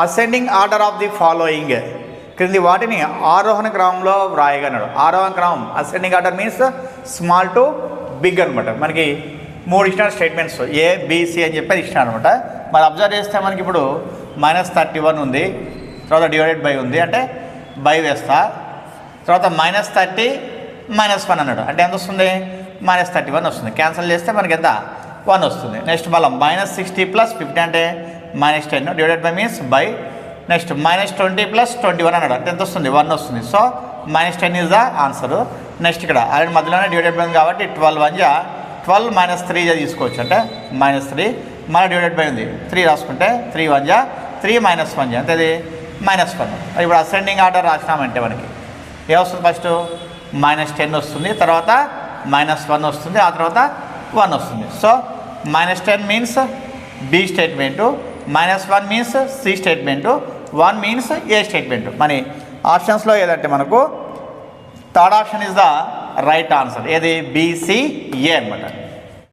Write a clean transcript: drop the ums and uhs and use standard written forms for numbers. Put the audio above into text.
Ascending order of the following క్రింది వాటిని ఆరోహణ క్రమంలో వ్రాయగలడు. ఆరోహణ క్రమం ascending order means small to big అనమాట. మనకి 3 ఇచ్చిన స్టేట్మెంట్స్ ఏబిసి అని చెప్పి ఇచ్చినారు అనమాట. మరి అబ్జర్వ్ చేస్తే మనకి ఇప్పుడు -31 ఉంది, తర్వాత డివైడెడ్ బై ఉంది, అంటే బై వేస్తా, తర్వాత -30 -1 అన్నాడు, అంటే ఎంత వస్తుంది? -31 వస్తుంది. క్యాన్సిల్ చేస్తే మనకి ఎంత? 1 వస్తుంది. నెక్స్ట్ మళ్ళీ -60 + 50 అంటే -10 divided by means by. Next -20 + 21 అన్నాడు, అంటే ఎంత వస్తుంది? 1 వస్తుంది. So -10 is the answer. Next ఇక్కడ ఆల్రెడీ మధ్యలోనే డివైడెడ్ బై ఉంది కాబట్టి 12 1 జా 12 - 3 తీసుకోవచ్చు, అంటే -3 మళ్ళీ డివైడెడ్ బై ఉంది 3 రాసుకుంటే 3 1 జా 3 - 1 జా, అంటే అది -1. ఇప్పుడు అసెండింగ్ ఆర్డర్ రాసినామంటే మనకి ఏమొస్తుంది? ఫస్ట్ -10 వస్తుంది, తర్వాత -1 వస్తుంది, ఆ తర్వాత 1 వస్తుంది. So -10 means B statement, -1 means C statement, 1 means A statement. మరి ఆప్షన్స్లో ఏదంటే మనకు third option is the right answer. ఏది? BCA అనమాట.